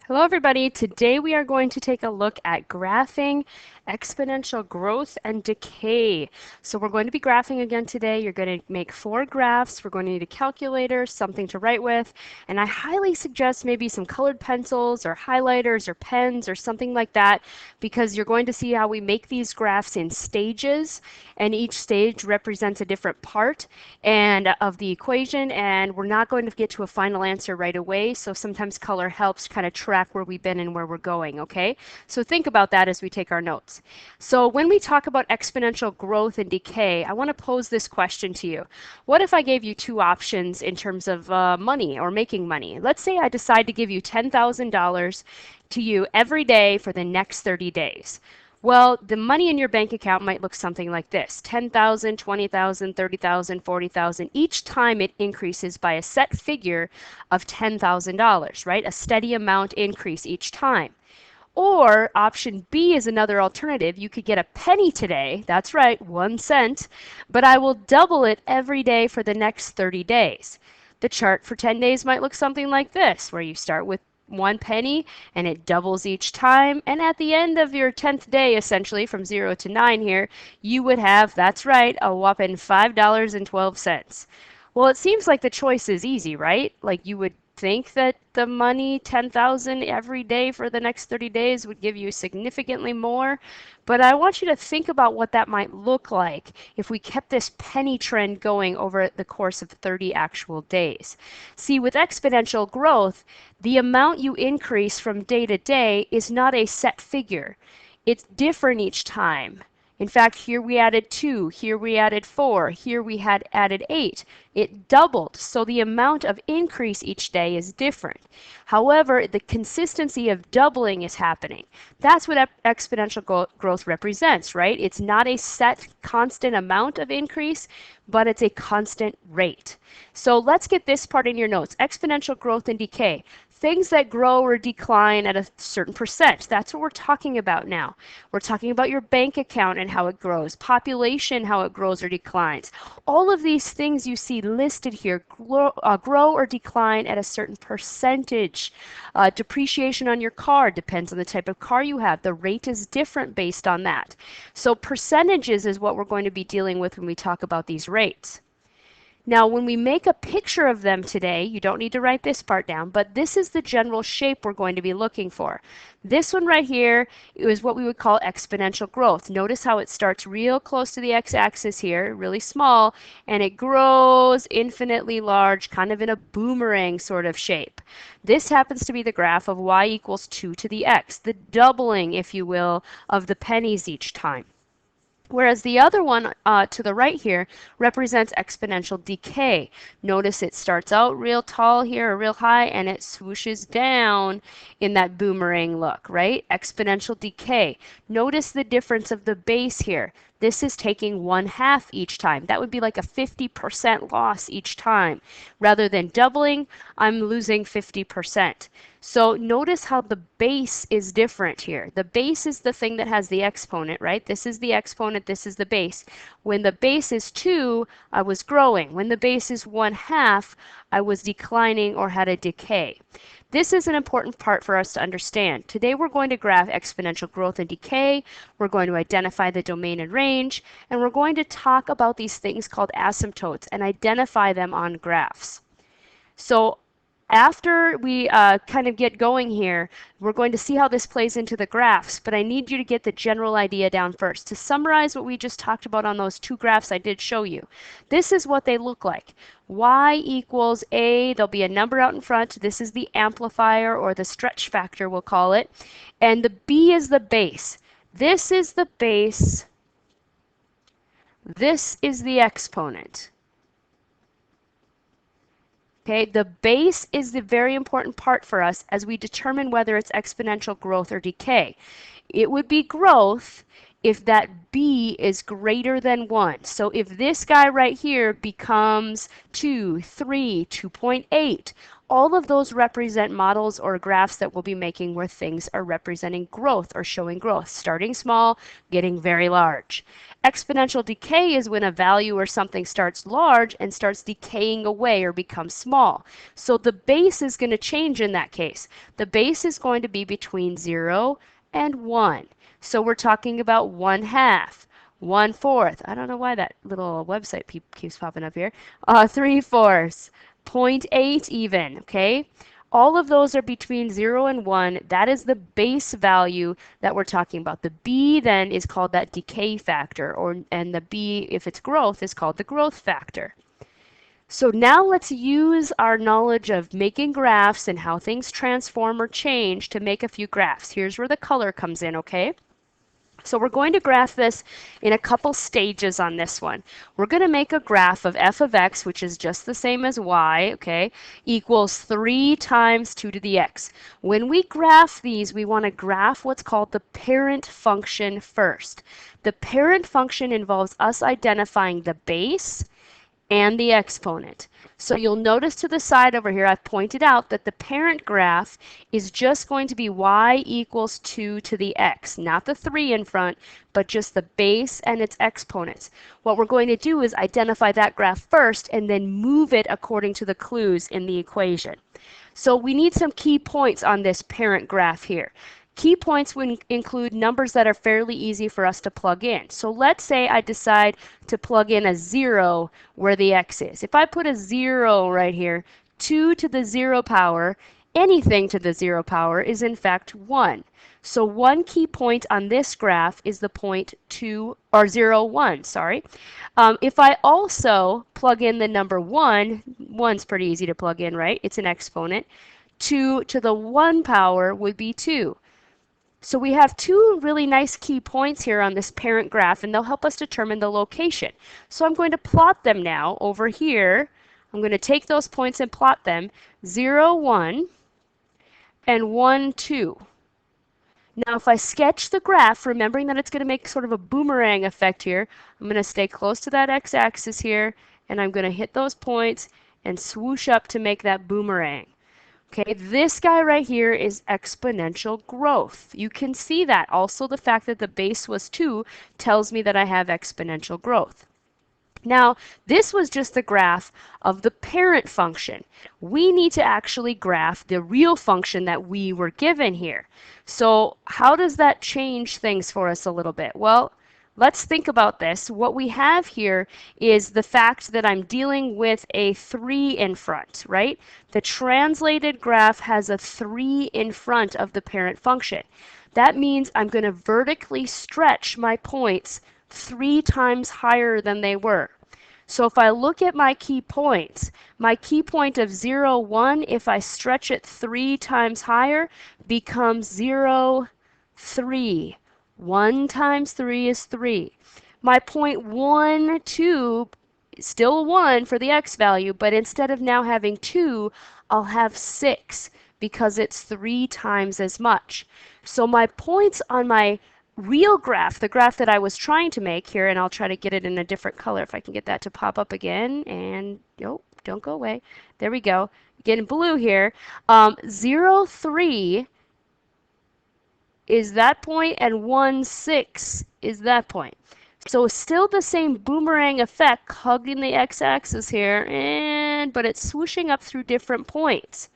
Hello everybody, today we are going to take a look at graphing exponential growth and decay. So we're going to be graphing again today. You're going to make 4 graphs. We're going to need a calculator, something to write with, and I highly suggest maybe some colored pencils or highlighters or pens or something like that, because you're going to see how we make these graphs in stages, and each stage represents a different part and of the equation, and we're not going to get to a final answer right away, so sometimes color helps kind of track where we've been and where we're going, okay? So think about that as we take our notes. So when we talk about exponential growth and decay, I want to pose this question to you. What if I gave you 2 options in terms of money or making money? Let's say I decide to give you $10,000 to you every day for the next 30 days. Well, the money in your bank account might look something like this: 10,000, 20,000, 30,000, 40,000. Each time it increases by a set figure of $10,000, right? A steady amount increase each time. Or option B is another alternative. You could get a penny today, that's right, 1 cent, but I will double it every day for the next 30 days. The chart for 10 days might look something like this, where you start with 1 penny and it doubles each time, and at the end of your 10th day, essentially from 0 to 9 here, you would have, that's right, a whopping $5.12. Well, it seems like the choice is easy, right? Like you would think that the money, 10,000 every day for the next 30 days, would give you significantly more. But I want you to think about what that might look like if we kept this penny trend going over the course of 30 actual days. See, with exponential growth, the amount you increase from day to day is not a set figure. It's different each time. In fact, here we added 2, here we added 4, here we had added 8. It doubled, so the amount of increase each day is different. However, the consistency of doubling is happening. That's what exponential growth represents, right? It's not a set constant amount of increase, but it's a constant rate. So let's get this part in your notes: exponential growth and decay. Things that grow or decline at a certain percent. That's what we're talking about now. We're talking about your bank account and how it grows, population, how it grows or declines. All of these things you see listed here grow or decline at a certain percentage. Depreciation on your car depends on the type of car you have. The rate is different based on that. So percentages is what we're going to be dealing with when we talk about these rates. Now, when we make a picture of them today, you don't need to write this part down, but this is the general shape we're going to be looking for. This one right here is what we would call exponential growth. Notice how it starts real close to the x-axis here, really small, and it grows infinitely large, kind of in a boomerang sort of shape. This happens to be the graph of y equals 2 to the x, the doubling, if you will, of the pennies each time. Whereas the other one to the right here represents exponential decay. Notice it starts out real tall here, or real high, and it swooshes down in that boomerang look, right? Exponential decay. Notice the difference of the base here. This is taking 1/2 each time. That would be like a 50% loss each time. Rather than doubling, I'm losing 50%. So notice how the base is different here. The base is the thing that has the exponent, right? This is the exponent, this is the base. When the base is 2, I was growing. When the base is 1/2, I was declining or had a decay. This is an important part for us to understand. Today we're going to graph exponential growth and decay. We're going to identify the domain and range, and we're going to talk about these things called asymptotes and identify them on graphs. So after we kind of get going here, we're going to see how this plays into the graphs, but I need you to get the general idea down first. To summarize what we just talked about on those 2 graphs I did show you, this is what they look like. Y equals A, there'll be a number out in front. This is the amplifier, or the stretch factor we'll call it, and the B is the base. This is the base. This is the exponent. Okay, the base is the very important part for us as we determine whether it's exponential growth or decay. It would be growth if that b is greater than 1. So if this guy right here becomes 2, 3, 2.8, All of those represent models or graphs that we'll be making where things are representing growth or showing growth, starting small, getting very large. Exponential decay is when a value or something starts large and starts decaying away or becomes small. So the base is going to change in that case. The base is going to be between 0 and 1. So we're talking about 1/2. 1/4. I don't know why that little website keeps popping up here. 3/4. zero point 0.8 even, okay? All of those are between 0 and 1. That is the base value that we're talking about. The B then is called that decay factor, and the B, if it's growth, is called the growth factor. So now let's use our knowledge of making graphs and how things transform or change to make a few graphs. Here's where the color comes in, okay? So we're going to graph this in a couple stages on this one. We're going to make a graph of f of x, which is just the same as y, okay, equals 3 times 2 to the x. When we graph these, we want to graph what's called the parent function first. The parent function involves us identifying the base and the exponent. So you'll notice to the side over here, I've pointed out that the parent graph is just going to be y equals 2 to the x, not the 3 in front, but just the base and its exponents. What we're going to do is identify that graph first and then move it according to the clues in the equation. So we need some key points on this parent graph here. Key points would include numbers that are fairly easy for us to plug in. So let's say I decide to plug in a 0 where the x is. If I put a 0 right here, 2 to the 0 power, anything to the 0 power is in fact 1. So one key point on this graph is the point 2 or 0, 1, sorry. If I also plug in the number 1, 1's pretty easy to plug in, right? It's an exponent. 2 to the 1 power would be 2. So we have two really nice key points here on this parent graph, and they'll help us determine the location. So I'm going to plot them now over here. I'm going to take those points and plot them, 0, 1, and 1, 2. Now if I sketch the graph, remembering that it's going to make sort of a boomerang effect here, I'm going to stay close to that x-axis here, and I'm going to hit those points and swoosh up to make that boomerang. Okay, this guy right here is exponential growth. You can see that. Also, the fact that the base was 2 tells me that I have exponential growth. Now, this was just the graph of the parent function. We need to actually graph the real function that we were given here. So how does that change things for us a little bit? Well, let's think about this. What we have here is the fact that I'm dealing with a 3 in front, right? The translated graph has a 3 in front of the parent function. That means I'm going to vertically stretch my points 3 times higher than they were. So if I look at my key points, my key point of 0, 1, if I stretch it 3 times higher, becomes 0, 3. 1 times 3 is 3. My point 1, 2, still 1 for the x value, but instead of now having 2, I'll have 6 because it's 3 times as much. So my points on my real graph, the graph that I was trying to make here, and I'll try to get it in a different color if I can get that to pop up again, and nope, don't go away. There we go. Getting blue here. 0, 3 is that point, and 1, 6 is that point. So still the same boomerang effect, hugging the x-axis here, but it's swooshing up through different points.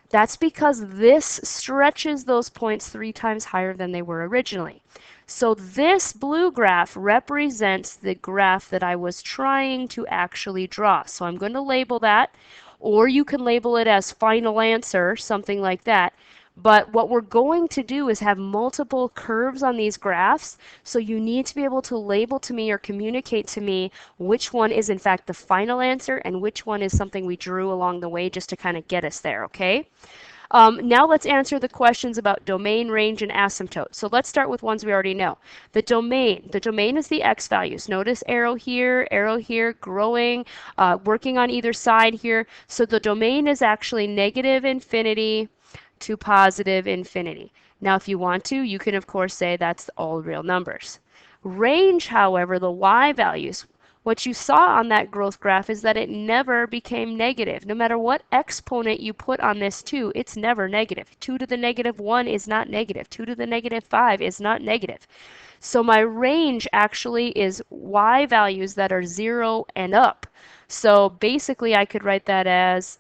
That's because this stretches those points 3 times higher than they were originally. So this blue graph represents the graph that I was trying to actually draw. So I'm going to label that, or you can label it as final answer, something like that. But what we're going to do is have multiple curves on these graphs, so you need to be able to label to me or communicate to me which one is in fact the final answer and which one is something we drew along the way just to kind of get us there, okay? Now let's answer the questions about domain, range, and asymptote. So let's start with ones we already know. The domain is the x values. Notice arrow here, growing, working on either side here. So the domain is actually negative infinity to positive infinity. Now if you want to, you can of course say that's all real numbers. Range, however, the y values, what you saw on that growth graph is that it never became negative. No matter what exponent you put on this 2, it's never negative. 2 to the negative 1 is not negative. 2 to the negative 5 is not negative. So my range actually is y values that are 0 and up. So basically I could write that as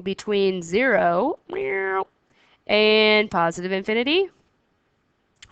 between 0 and positive infinity,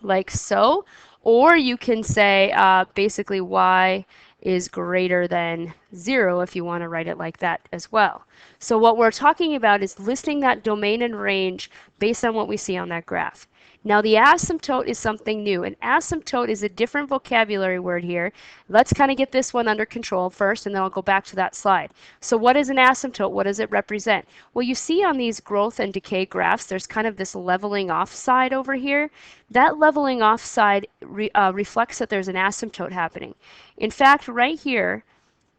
like so. Or you can say basically y is greater than 0 if you want to write it like that as well. So what we're talking about is listing that domain and range based on what we see on that graph. Now the asymptote is something new. An asymptote is a different vocabulary word here. Let's kind of get this one under control first, and then I'll go back to that slide. So what is an asymptote? What does it represent? Well, you see on these growth and decay graphs, there's kind of this leveling off side over here. That leveling off side reflects that there's an asymptote happening. In fact, right here,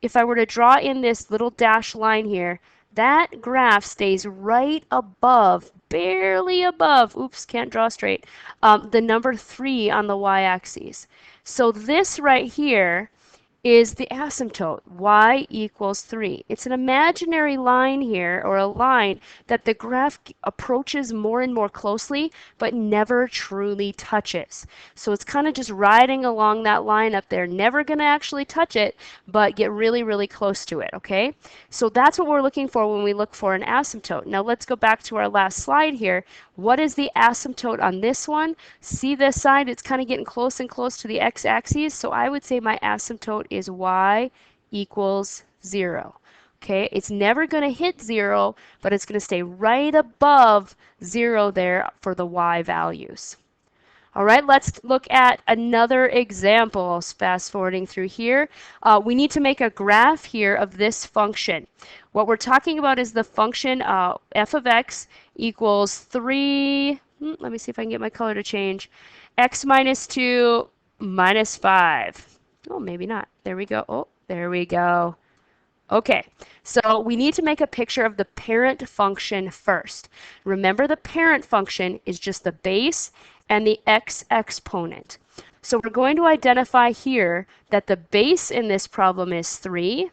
if I were to draw in this little dashed line here, that graph stays right above, barely above, oops, can't draw straight, the number 3 on the y-axis. So this right here is the asymptote, y equals 3. It's an imaginary line here, or a line that the graph approaches more and more closely, but never truly touches. So it's kind of just riding along that line up there, never going to actually touch it, but get really, really close to it, okay? So that's what we're looking for when we look for an asymptote. Now let's go back to our last slide here. What is the asymptote on this one? See this side? It's kind of getting close and close to the x-axis. So I would say my asymptote is y equals 0. Okay, it's never going to hit 0, but it's going to stay right above 0 there for the y values. All right, let's look at another example. Fast forwarding through here. We need to make a graph here of this function. What we're talking about is the function f of x equals 3, let me see if I can get my color to change, x minus 2 minus 5. Oh, maybe not. There we go. Oh, there we go. Okay, so we need to make a picture of the parent function first. Remember, the parent function is just the base and the x exponent. So we're going to identify here that the base in this problem is 3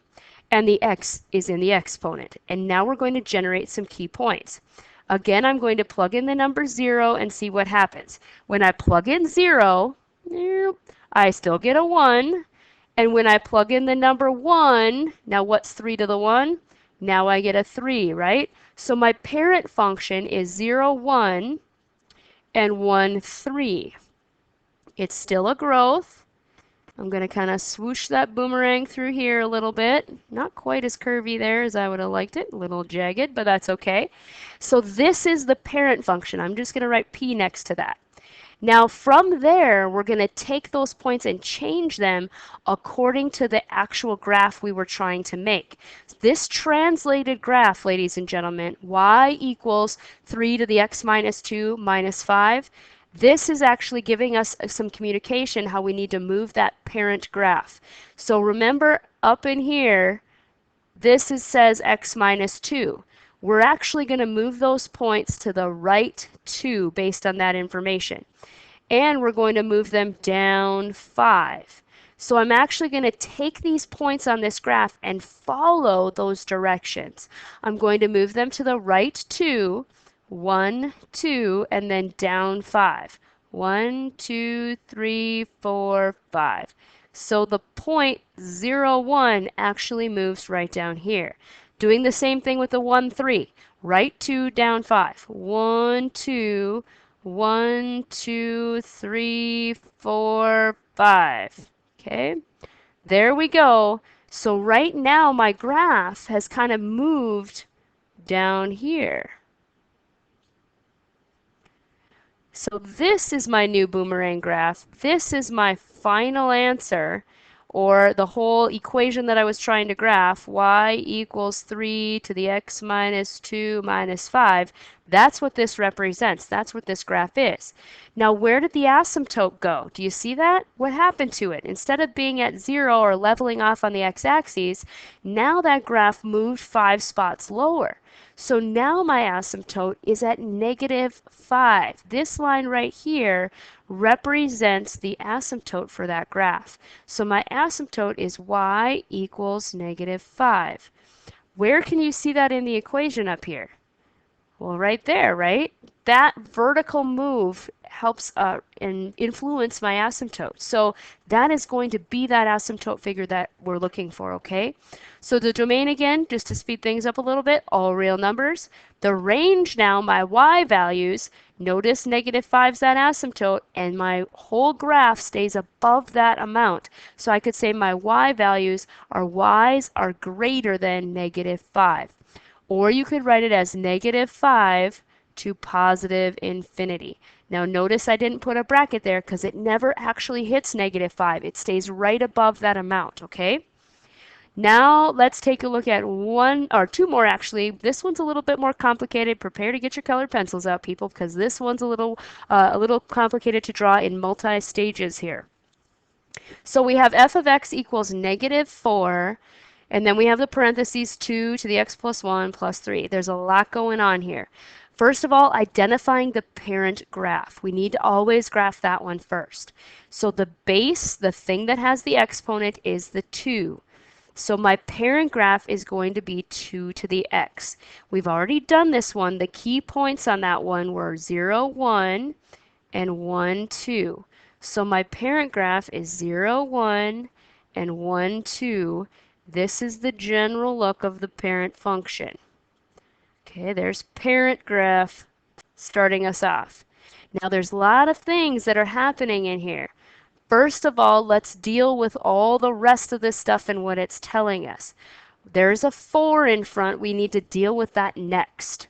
and the x is in the exponent. And now we're going to generate some key points. Again, I'm going to plug in the number 0 and see what happens. When I plug in 0, I still get a 1. And when I plug in the number 1, now what's 3 to the 1? Now I get a 3, right? So my parent function is 0, 1, and 1, 3. It's still a growth. I'm going to kind of swoosh that boomerang through here a little bit. Not quite as curvy there as I would have liked it. A little jagged, but that's okay. So this is the parent function. I'm just going to write p next to that. Now from there, we're going to take those points and change them according to the actual graph we were trying to make. This translated graph, ladies and gentlemen, y equals 3 to the x minus 2 minus 5. This is actually giving us some communication how we need to move that parent graph. So remember up in here, this says x minus 2. We're actually going to move those points to the right 2 based on that information. And we're going to move them down 5. So I'm actually going to take these points on this graph and follow those directions. I'm going to move them to the right 2, 1, 2, and then down 5. 1, 2, 3, 4, 5. So the point 0, 1 actually moves right down here. Doing the same thing with the 1, 3. Right 2, down 5. 1, 2, 1, 2, 3, 4, 5. Okay, there we go. So right now my graph has kind of moved down here. So this is my new boomerang graph. This is my final answer, or the whole equation that I was trying to graph, y equals 3 to the x minus 2 minus 5. That's what this represents. That's what this graph is. Now, where did the asymptote go? Do you see that? What happened to it? Instead of being at 0 or leveling off on the x-axis, now that graph moved 5 spots lower. So now my asymptote is at -5. This line right here represents the asymptote for that graph. So my asymptote is y equals -5. Where can you see that in the equation up here? Well, right there, right? That vertical move helps and influence my asymptote. So that is going to be that asymptote figure that we're looking for, okay? So the domain again, just to speed things up a little bit, all real numbers. The range now, my y values, notice -5 is that asymptote, and my whole graph stays above that amount. So I could say my y values are y's are greater than -5. Or you could write it as -5 to positive infinity. Now notice I didn't put a bracket there because it never actually hits -5. It stays right above that amount, okay? Now let's take a look at one or two more actually. This one's a little bit more complicated. Prepare to get your colored pencils out, people, because this one's a little complicated to draw in multi-stages here. So we have f of x equals -4, and then we have the parentheses 2 to the x plus 1 plus 3. There's a lot going on here. First of all, identifying the parent graph. We need to always graph that one first. So the base, the thing that has the exponent, is the 2. So my parent graph is going to be 2 to the x. We've already done this one. The key points on that one were 0, 1, and 1, 2. So my parent graph is 0, 1, and 1, 2. This is the general look of the parent function. Okay, there's parent graph starting us off. Now there's a lot of things that are happening in here. First of all, let's deal with all the rest of this stuff and what it's telling us. There's a 4 in front. We need to deal with that next.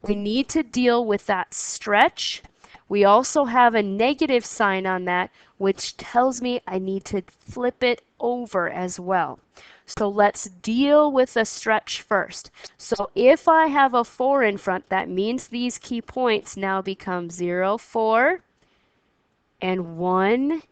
We need to deal with that stretch. We also have a negative sign on that, which tells me I need to flip it over as well. So let's deal with the stretch first. So if I have a 4 in front, that means these key points now become 0, 4, and 1,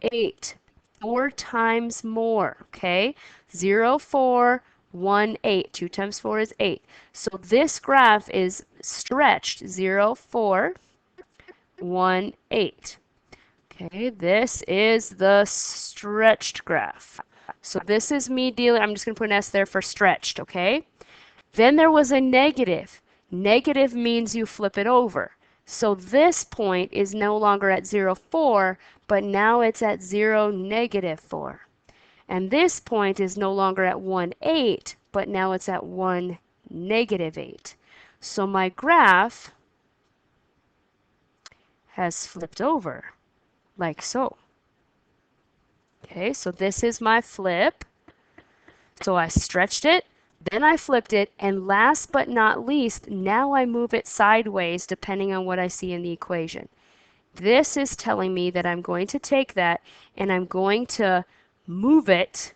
8. 4 times more, okay? 0, 4, 1, 8. 2 times 4 is 8. So this graph is stretched 0, 4, 1, 8. Okay, this is the stretched graph. So this is me dealing, I'm just going to put an S there for stretched, okay? Then there was a negative. Negative means you flip it over. So this point is no longer at 0, 4, but now it's at 0, -4. And this point is no longer at 1, 8, but now it's at 1, -8. So my graph has flipped over, like so. Okay, so this is my flip. So I stretched it, then I flipped it, and last but not least, now I move it sideways depending on what I see in the equation. This is telling me that I'm going to take that and I'm going to move it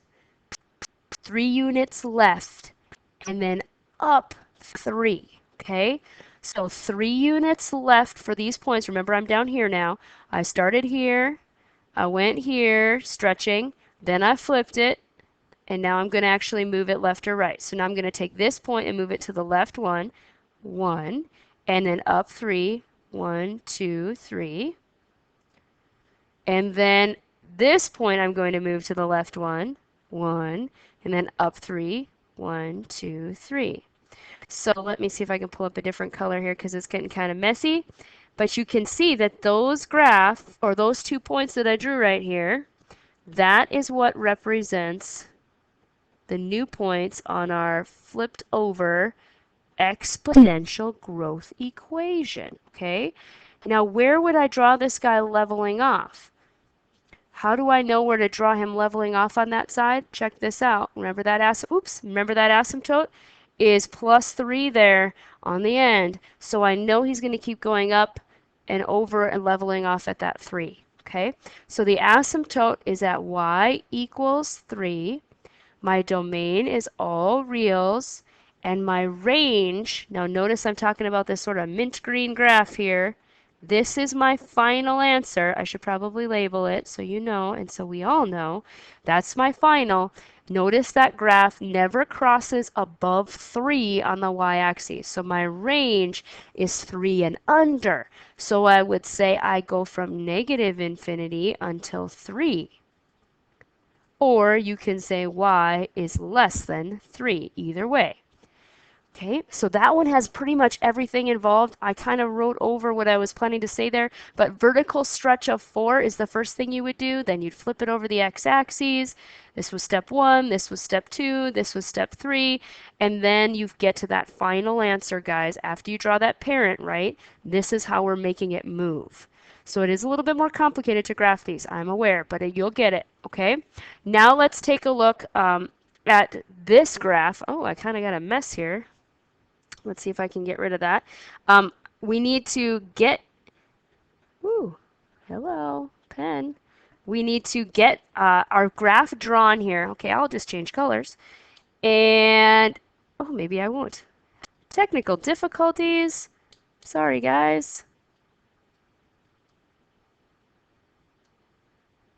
3 units left and then up 3, okay? So 3 units left for these points. Remember, I'm down here now. I started here, I went here, stretching, then I flipped it, and now I'm going to actually move it left or right. So now I'm going to take this point and move it to the left 1, and then up 3, 1, 2, 3. And then this point I'm going to move to the left 1, and then up 3, 1, 2, 3. So let me see if I can pull up a different color here because it's getting kind of messy. But you can see that those graphs, or those 2 points that I drew right here, that is what represents the new points on our flipped over exponential growth equation, okay? Now, where would I draw this guy leveling off? How do I know where to draw him leveling off on that side? Check this out. Remember that asymptote is +3 there on the end. So I know he's going to keep going up and over and leveling off at that 3. Okay? So the asymptote is at y equals 3. My domain is all reals. And my range, now notice I'm talking about this sort of mint green graph here. This is my final answer. I should probably label it so you know, and so we all know. That's my final. Notice that graph never crosses above 3 on the y-axis. So my range is 3 and under. So I would say I go from negative infinity until 3. Or you can say y is less than 3, either way. Okay, so that one has pretty much everything involved. I kind of wrote over what I was planning to say there, but vertical stretch of 4 is the first thing you would do. Then you'd flip it over the x-axis. This was step 1, this was step 2, this was step 3, and then you get to that final answer, guys. After you draw that parent, right, this is how we're making it move. So it is a little bit more complicated to graph these, I'm aware, but you'll get it, okay? Now let's take a look at this graph. Oh, I kind of got a mess here. Let's see if I can get rid of that. We need to get, ooh, hello, pen. We need to get our graph drawn here. Okay, I'll just change colors. And, oh, maybe I won't. Technical difficulties. Sorry, guys.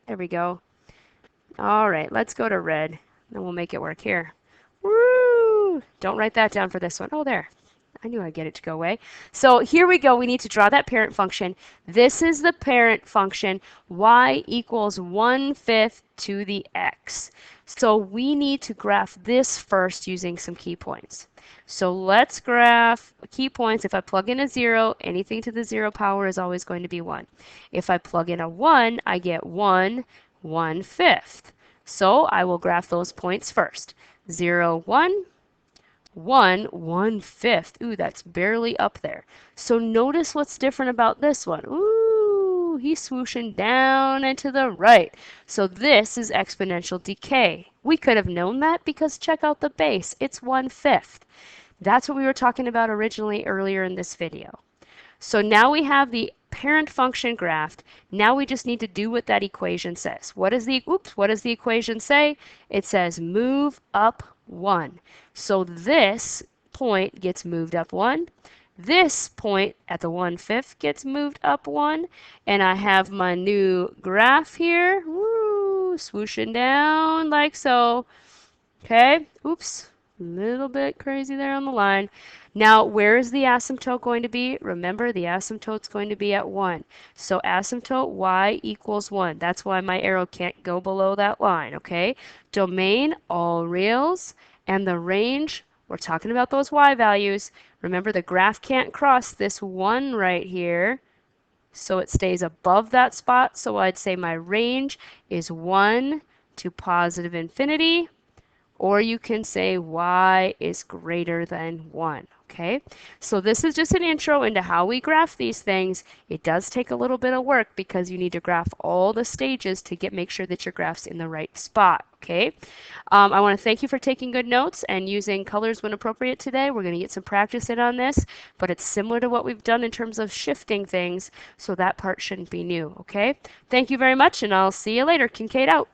There we go. All right, let's go to red. Then we'll make it work here. Woo! Don't write that down for this one. Oh, there. I knew I'd get it to go away. So here we go. We need to draw that parent function. This is the parent function, y equals 1/5 to the x. So we need to graph this first using some key points. So let's graph key points. If I plug in a 0, anything to the 0 power is always going to be 1. If I plug in a 1, I get 1 1/5. So I will graph those points first. 0, 1. 1 1/5. Ooh, that's barely up there. So notice what's different about this one. Ooh, he's swooshing down and to the right. So this is exponential decay. We could have known that because check out the base. It's 1/5. That's what we were talking about originally earlier in this video. So now we have the parent function graphed. Now we just need to do what that equation says. What does the equation say? It says move up 1. So this point gets moved up 1. This point at the 1/5 gets moved up 1. And I have my new graph here. Woo, swooshing down like so. Okay, oops, a little bit crazy there on the line. Now, where is the asymptote going to be? Remember, the asymptote's going to be at 1. So asymptote y equals 1. That's why my arrow can't go below that line, okay? Domain, all reals, and the range, we're talking about those y values. Remember, the graph can't cross this 1 right here, so it stays above that spot. So I'd say my range is 1 to positive infinity. Or you can say y is greater than 1. Okay, so this is just an intro into how we graph these things. It does take a little bit of work because you need to graph all the stages to make sure that your graph's in the right spot. Okay, I want to thank you for taking good notes and using colors when appropriate today. We're going to get some practice in on this, but it's similar to what we've done in terms of shifting things, so that part shouldn't be new. Okay, thank you very much, and I'll see you later. Kincaid out.